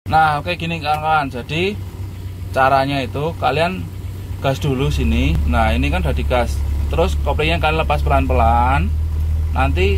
Nah, oke gini kawan-kawan. Jadi caranya itu kalian gas dulu sini. Nah, ini kan udah digas. Terus koplingnya kalian lepas pelan-pelan. Nanti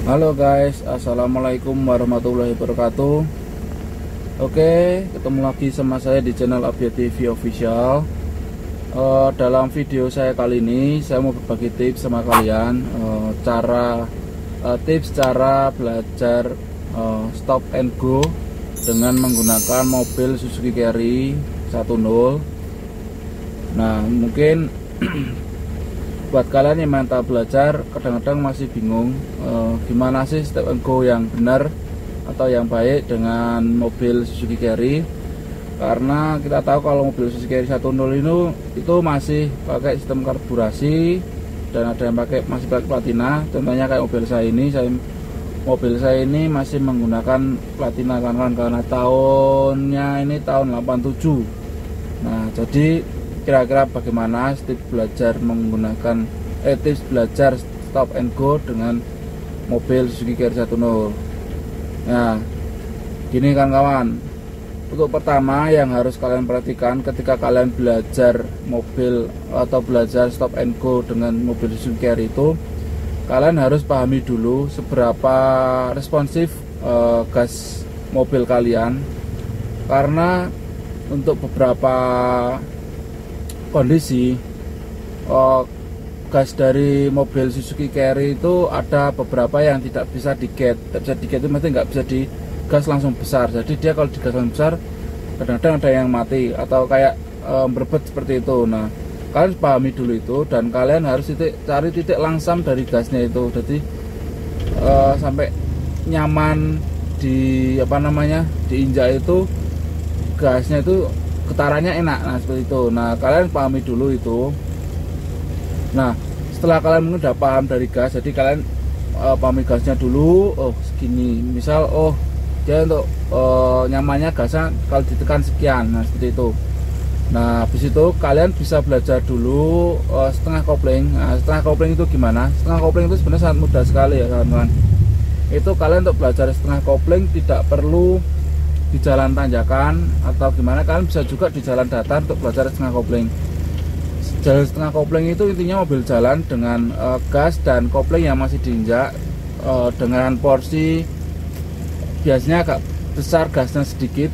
halo guys, assalamualaikum warahmatullahi wabarakatuh. Oke, ketemu lagi sama saya di channel Update TV Official. Dalam video saya kali ini saya mau berbagi tips sama kalian, tips cara belajar stop and go dengan menggunakan mobil Suzuki Carry 1.0. Nah, mungkin buat kalian yang mantap belajar kadang-kadang masih bingung gimana sih stop and go yang benar atau yang baik dengan mobil Suzuki Carry, karena kita tahu kalau mobil Suzuki Carry 1.0 itu masih pakai sistem karburasi dan ada yang masih pakai platina. Contohnya kayak mobil saya ini masih menggunakan platina karena tahunnya ini tahun 87. Nah, jadi kira-kira bagaimana tips belajar stop and go dengan mobil Suzuki Carry 1.0. Nah, gini kan kawan, untuk pertama yang harus kalian perhatikan ketika kalian belajar mobil atau belajar stop and go dengan mobil Suzuki Carry itu, kalian harus pahami dulu seberapa responsif gas mobil kalian, karena untuk beberapa kondisi gas dari mobil Suzuki Carry itu ada beberapa yang tidak bisa diget. Itu mesti nggak bisa digas langsung besar. Jadi dia kalau digas langsung besar kadang-kadang ada yang mati atau kayak berebet seperti itu. Nah, kalian pahami dulu itu dan kalian harus cari titik langsam dari gasnya itu. Jadi sampai nyaman diinjak itu gasnya itu getarannya enak. Nah, seperti itu. Nah, kalian pahami dulu itu. Nah, setelah kalian udah paham dari gas, jadi kalian pahami gasnya dulu. Oh, segini. Misal, dia untuk nyamannya gasnya kalau ditekan sekian. Nah, seperti itu. Nah, habis itu kalian bisa belajar dulu setengah kopling. Nah, setengah kopling itu gimana? Setengah kopling itu sebenarnya sangat mudah sekali ya kawan-kawan. Itu kalian untuk belajar setengah kopling tidak perlu di jalan tanjakan atau gimana, kalian bisa juga di jalan datar untuk belajar setengah kopling. Jalan setengah kopling itu intinya mobil jalan dengan gas dan kopling yang masih diinjak dengan porsi biasanya agak besar, gasnya sedikit,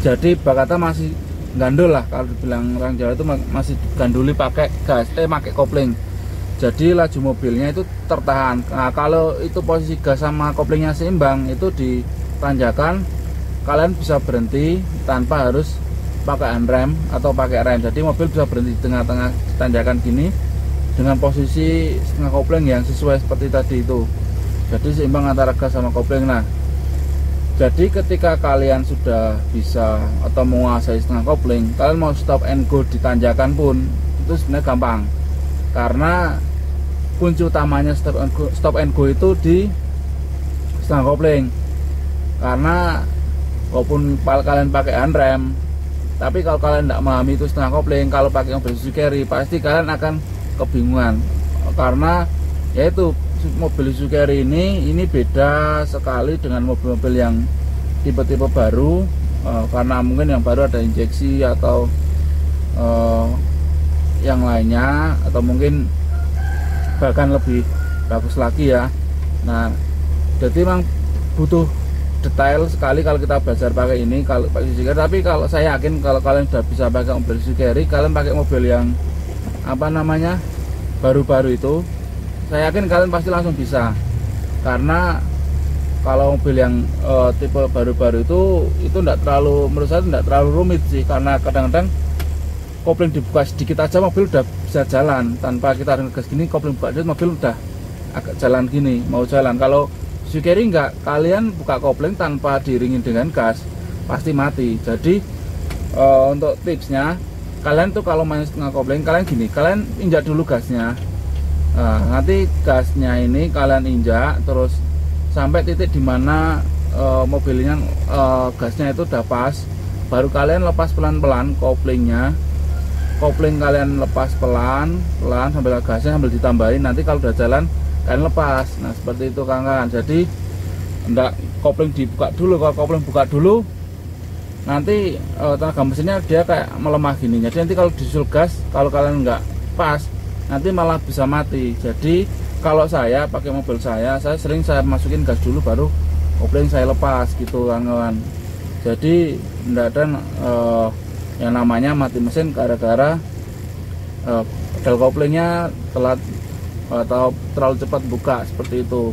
jadi bakatnya masih gandul lah, kalau dibilang orang Jawa itu masih ganduli pakai pakai kopling, jadi laju mobilnya itu tertahan. Nah, kalau itu posisi gas sama koplingnya seimbang, itu di tanjakan kalian bisa berhenti tanpa harus pakai handrem atau pakai rem. Jadi mobil bisa berhenti di tengah-tengah tanjakan gini dengan posisi setengah kopling yang sesuai seperti tadi itu. Jadi seimbang antara gas sama kopling. Nah, jadi ketika kalian sudah bisa atau menguasai setengah kopling, kalian mau stop and go di tanjakan pun itu sebenarnya gampang, karena kunci utamanya stop and go itu di setengah kopling. Karena walaupun kalian pakai handrem, tapi kalau kalian tidak memahami itu setengah kopling, kalau pakai mobil Suzuki Carry pasti kalian akan kebingungan, karena yaitu mobil Suzuki Carry ini beda sekali dengan mobil-mobil yang tipe-tipe baru, karena mungkin yang baru ada injeksi atau yang lainnya, atau mungkin bahkan lebih bagus lagi ya. Nah, jadi memang butuh detail sekali kalau kita belajar pakai ini, kalau pakai Suzuki Carry. Tapi kalau saya yakin kalau kalian sudah bisa pakai mobil Suzuki Carry, kalian pakai mobil yang baru-baru itu, saya yakin kalian pasti langsung bisa. Karena kalau mobil yang tipe baru-baru itu tidak terlalu, menurut saya tidak terlalu rumit sih, karena kadang-kadang kopling dibuka sedikit aja mobil udah bisa jalan tanpa kita gas gini, kopling buka sedikit mobil udah agak jalan gini, mau jalan. Kalau Suzuki Carry enggak, kalian buka kopling tanpa diiringin dengan gas pasti mati. Jadi untuk tipsnya, kalian tuh kalau main setengah kopling, kalian injak dulu gasnya, Nah, nanti gasnya ini kalian injak terus sampai titik dimana mobilnya gasnya itu udah pas, baru kalian lepas pelan-pelan koplingnya. Kopling kalian lepas pelan-pelan sambil gasnya sambil ditambahin, nanti kalau udah jalan kalian lepas. Nah seperti itu kawan-kawan. Jadi enggak kopling dibuka dulu. Kalau kopling buka dulu nanti tenaga mesinnya dia kayak melemah gini. Jadi nanti kalau disusul gas, kalau kalian nggak pas nanti malah bisa mati. Jadi kalau saya pakai mobil saya sering saya masukin gas dulu baru kopling saya lepas gitu kawan-kawan. Jadi tidak ada yang namanya mati mesin gara-gara pedal koplingnya telat atau terlalu cepat buka seperti itu.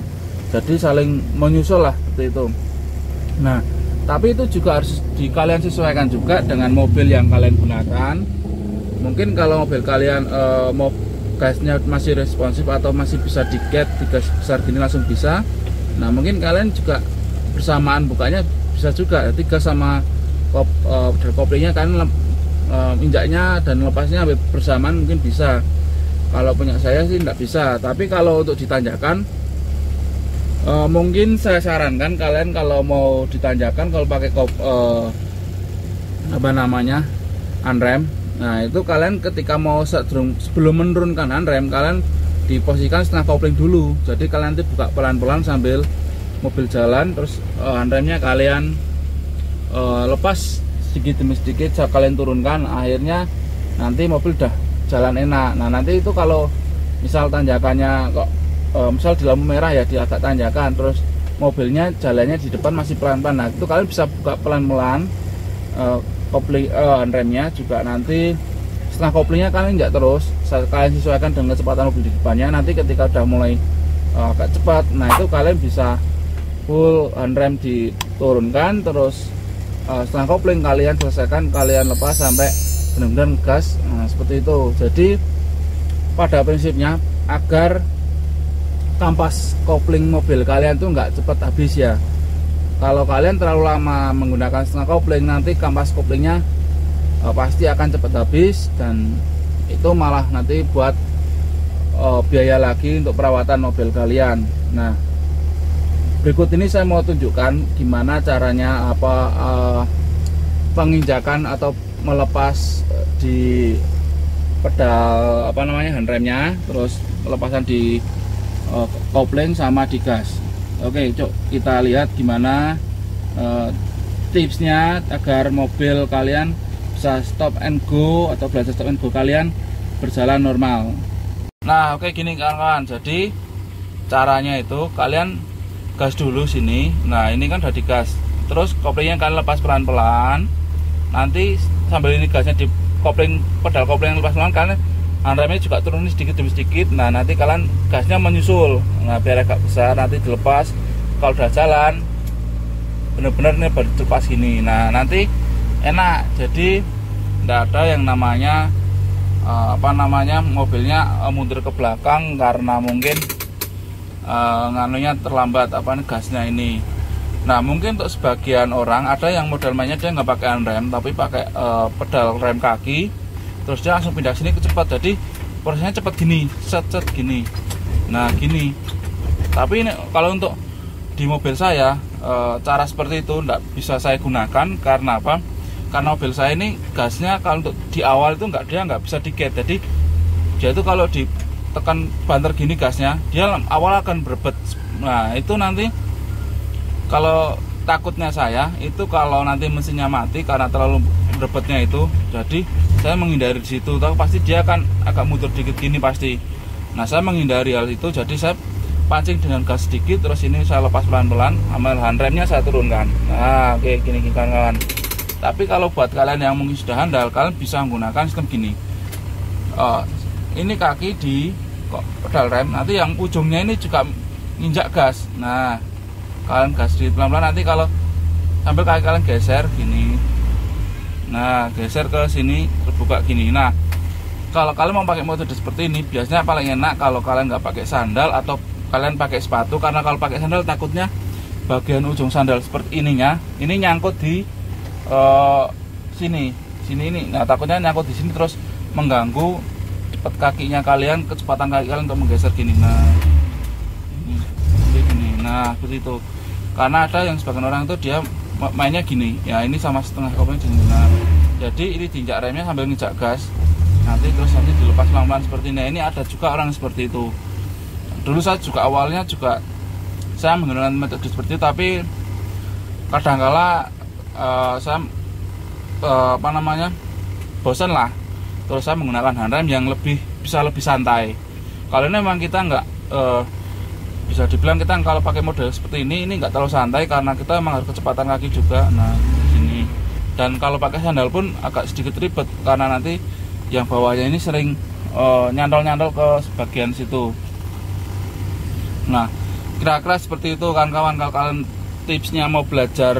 Jadi saling menyusul lah seperti itu. Nah tapi itu juga harus kalian sesuaikan juga dengan mobil yang kalian gunakan. Mungkin kalau mobil kalian mau gasnya masih responsif atau masih bisa digas besar gini langsung bisa. Nah mungkin kalian juga bersamaan bukanya bisa juga. Jadi gas sama koplingnya kan injaknya dan lepasnya bersamaan mungkin bisa. Kalau punya saya sih tidak bisa. Tapi kalau untuk ditanjakan mungkin saya sarankan kalian kalau mau ditanjakan kalau pakai unrem. Nah itu kalian ketika mau sebelum menurunkan unrem kalian diposisikan setengah kopling dulu. Jadi kalian nanti buka pelan-pelan sambil mobil jalan, terus unremnya kalian lepas sedikit demi sedikit kalian turunkan, akhirnya nanti mobil udah jalan enak. Nah nanti itu kalau misal tanjakannya kok misal di lampu merah ya di agak tanjakan, terus mobilnya jalannya di depan masih pelan-pelan, nah itu kalian bisa buka pelan-pelan kopling remnya juga. Nanti setelah koplingnya kalian injak terus, kalian sesuaikan dengan kecepatan mobil di depannya. Nanti ketika udah mulai agak cepat, nah itu kalian bisa full handrem diturunkan, terus setelah kopling kalian selesaikan, kalian lepas sampai benar-benar gas. Nah seperti itu. Jadi pada prinsipnya agar kampas kopling mobil kalian tuh nggak cepat habis ya. Kalau kalian terlalu lama menggunakan setengah kopling, nanti kampas koplingnya pasti akan cepat habis, dan itu malah nanti buat biaya lagi untuk perawatan mobil kalian. Nah berikut ini saya mau tunjukkan gimana caranya penginjakan atau melepas di pedal handremnya, terus pelepasan di kopling sama di gas. Oke, cok, kita lihat gimana tipsnya agar mobil kalian bisa stop and go atau belajar stop and go kalian berjalan normal. Nah, oke gini kawan-kawan. Jadi caranya itu kalian gas dulu sini. Nah, ini kan udah digas. Terus koplingnya kalian lepas pelan-pelan. Nanti sambil ini gasnya di kopling, pedal kopling lepas pelan, kalian handremnya juga turunin sedikit demi sedikit. Nah nanti kalian gasnya menyusul, nah biar agak besar, nanti dilepas. Kalau udah jalan bener-bener ini baru dilepas gini. Nah nanti enak, jadi tidak ada yang namanya mobilnya mundur ke belakang karena mungkin nganunya terlambat gasnya ini. Nah mungkin untuk sebagian orang ada yang model mainnya dia nggak pakai handrem tapi pakai pedal rem kaki, terus dia langsung pindah sini cepat, jadi prosesnya cepat gini, set gini. Nah gini. Tapi ini kalau untuk di mobil saya cara seperti itu tidak bisa saya gunakan. Karena apa? Karena mobil saya ini gasnya kalau untuk di awal itu dia nggak bisa di-get. Jadi dia itu kalau ditekan banter gini gasnya, dia awal akan berebet. Nah itu nanti kalau takutnya saya itu kalau nanti mesinnya mati karena terlalu berebetnya itu, jadi saya menghindari di situ. Tahu pasti dia akan agak mundur dikit gini pasti. Nah saya menghindari hal itu, jadi saya pancing dengan gas sedikit, terus ini saya lepas pelan-pelan, amal handremnya saya turunkan. Nah oke gini kawan-kawan. Tapi kalau buat kalian yang mungkin sudah handal, kalian bisa menggunakan sistem gini. Ini kaki di pedal rem, nanti yang ujungnya ini juga nginjak gas. Nah kalian gas di pelan-pelan, nanti kalau sambil kaki kalian geser gini. Nah geser ke sini terbuka gini. Nah kalau kalian mau pakai metode seperti ini, biasanya paling enak kalau kalian nggak pakai sandal atau kalian pakai sepatu. Karena kalau pakai sandal takutnya bagian ujung sandal seperti ininya ini nyangkut di sini ini. Nah takutnya nyangkut di sini terus mengganggu cepat kakinya kalian, kecepatan kaki kalian untuk menggeser gini. Nah ini seperti gini. Nah seperti itu. Karena ada yang sebagian orang itu dia mainnya gini ya, ini sama setengah kopling gini. Nah jadi ini diinjak remnya sambil ngejak gas, nanti dilepas pelan-pelan seperti ini. Ini ada juga orang seperti itu. Dulu saya juga awalnya juga saya menggunakan metode seperti itu, tapi kadangkala saya bosan lah, terus saya menggunakan handrem yang bisa lebih santai. Kalau ini memang kita nggak bisa dibilang kita kalau pakai model seperti ini nggak terlalu santai, karena kita memang harus kecepatan kaki juga. Nah ini, dan kalau pakai sandal pun agak sedikit ribet karena nanti yang bawahnya ini sering nyantol-nyantol ke sebagian situ. Nah kira-kira seperti itu kawan-kawan. Kalau kalian tipsnya mau belajar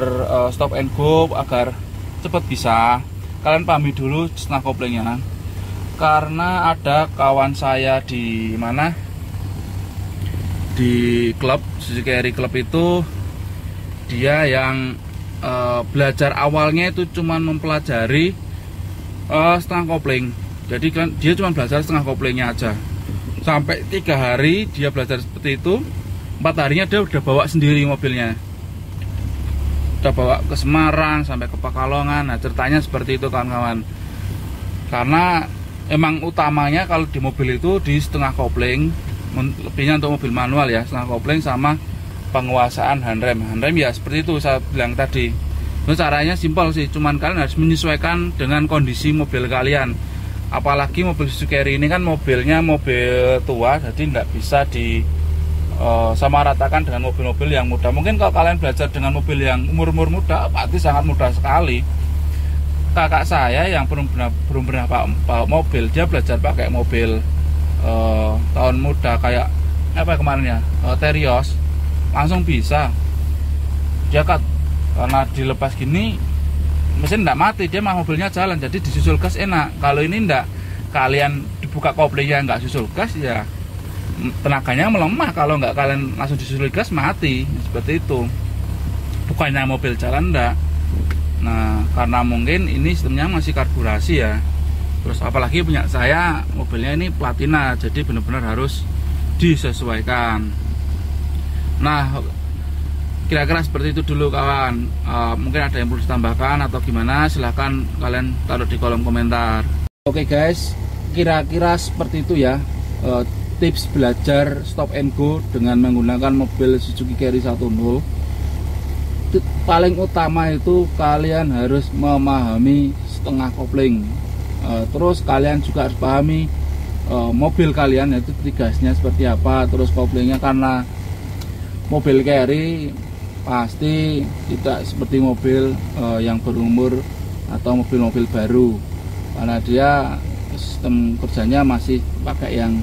stop and go agar cepat bisa, kalian pahami dulu setengah koplingnya. Karena ada kawan saya di mana, di klub Suzuki Carry Club itu, dia yang belajar awalnya itu cuma mempelajari setengah kopling. Jadi kan dia cuma belajar setengah koplingnya aja. Sampai 3 hari dia belajar seperti itu, 4 harinya dia udah bawa sendiri mobilnya, udah bawa ke Semarang sampai ke Pekalongan. Nah ceritanya seperti itu kawan-kawan. Karena emang utamanya kalau di mobil itu di setengah kopling, lebihnya untuk mobil manual ya, setengah kopling sama penguasaan handrem. Handrem ya seperti itu saya bilang tadi. Terus caranya simpel sih, cuman kalian harus menyesuaikan dengan kondisi mobil kalian. Apalagi mobil Suzuki Carry ini kan mobilnya mobil tua, jadi nggak bisa di sama ratakan dengan mobil-mobil yang muda. Mungkin kalau kalian belajar dengan mobil yang umur-umur muda, pasti sangat mudah sekali. Kakak saya yang belum pernah bawa mobil, dia belajar pakai mobil tahun muda kayak apa kemarin ya, Terios, langsung bisa. Dia karena dilepas gini mesin tidak mati, dia mah mobilnya jalan, jadi disusul gas enak. Kalau ini enggak, kalian dibuka koplingnya nggak susul gas ya tenaganya melemah. Kalau nggak kalian langsung disusul gas mati, seperti itu. Bukannya mobil jalan enggak. Nah karena mungkin ini sistemnya masih karburasi ya. Terus apalagi punya saya mobilnya ini platina, jadi benar-benar harus disesuaikan. Nah kira-kira seperti itu dulu kawan. Mungkin ada yang perlu ditambahkan atau gimana, silahkan kalian taruh di kolom komentar. Oke guys, kira-kira seperti itu ya tips belajar stop and go dengan menggunakan mobil Suzuki Carry 1.0. Paling utama itu kalian harus memahami setengah kopling. Terus kalian juga harus pahami mobil kalian, yaitu gasnya seperti apa, terus koplingnya. Karena mobil carry pasti tidak seperti mobil yang berumur atau mobil-mobil baru, karena dia sistem kerjanya masih pakai yang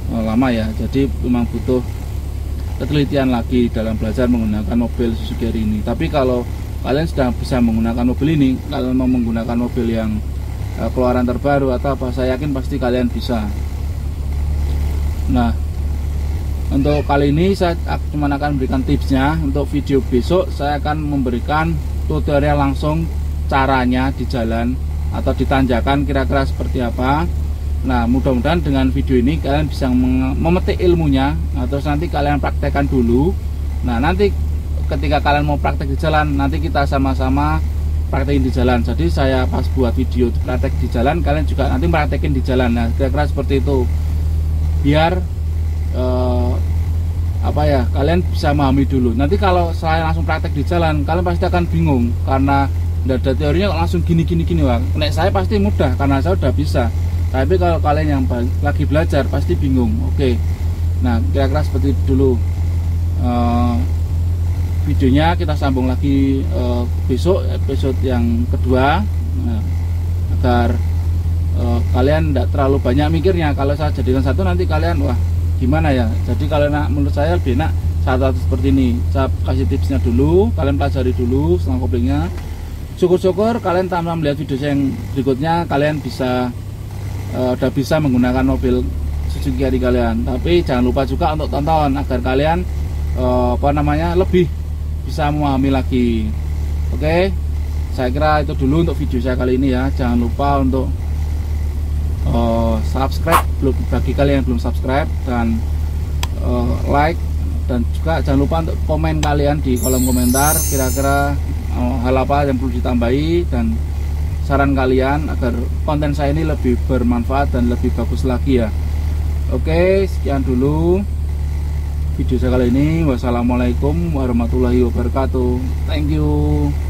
lama ya. Jadi memang butuh ketelitian lagi dalam belajar menggunakan mobil Suzuki Carry ini. Tapi kalau kalian sudah bisa menggunakan mobil ini, kalian mau menggunakan mobil yang keluaran terbaru atau apa, saya yakin pasti kalian bisa. Nah untuk kali ini saya cuma akan memberikan tipsnya. Untuk video besok saya akan memberikan tutorial langsung caranya di jalan atau di tanjakan kira-kira seperti apa. Nah mudah-mudahan dengan video ini kalian bisa memetik ilmunya. Nah, terus nanti kalian praktekkan dulu. Nah nanti ketika kalian mau praktek di jalan, nanti kita sama-sama praktekin di jalan. Jadi saya pas buat video praktek di jalan, kalian juga nanti praktekin di jalan. Nah kira-kira seperti itu, biar kalian bisa memahami dulu. Nanti kalau saya langsung praktek di jalan, kalian pasti akan bingung karena tidak ada teorinya langsung gini. Wah, nek saya pasti mudah karena saya udah bisa. Tapi kalau kalian yang lagi belajar pasti bingung. Oke. Nah kira-kira seperti itu dulu. Videonya kita sambung lagi besok, episode yang kedua. Nah, agar kalian tidak terlalu banyak mikirnya. Kalau saya jadikan satu nanti kalian wah gimana ya. Jadi kalau menurut saya lebih enak satu seperti ini. Saya kasih tipsnya dulu, kalian pelajari dulu setengah koplingnya. Syukur-syukur kalian tanpa melihat video saya yang berikutnya, kalian bisa udah bisa menggunakan mobil Suzuki Carry kalian. Tapi jangan lupa juga untuk tonton agar kalian lebih bisa memahami lagi. Oke, saya kira itu dulu untuk video saya kali ini ya. Jangan lupa untuk subscribe bagi kalian yang belum subscribe, dan like, dan juga jangan lupa untuk komen kalian di kolom komentar kira-kira hal apa yang perlu ditambahi dan saran kalian agar konten saya ini lebih bermanfaat dan lebih bagus lagi ya. Oke, sekian dulu video saya kali ini. Wassalamualaikum warahmatullahi wabarakatuh. Thank you.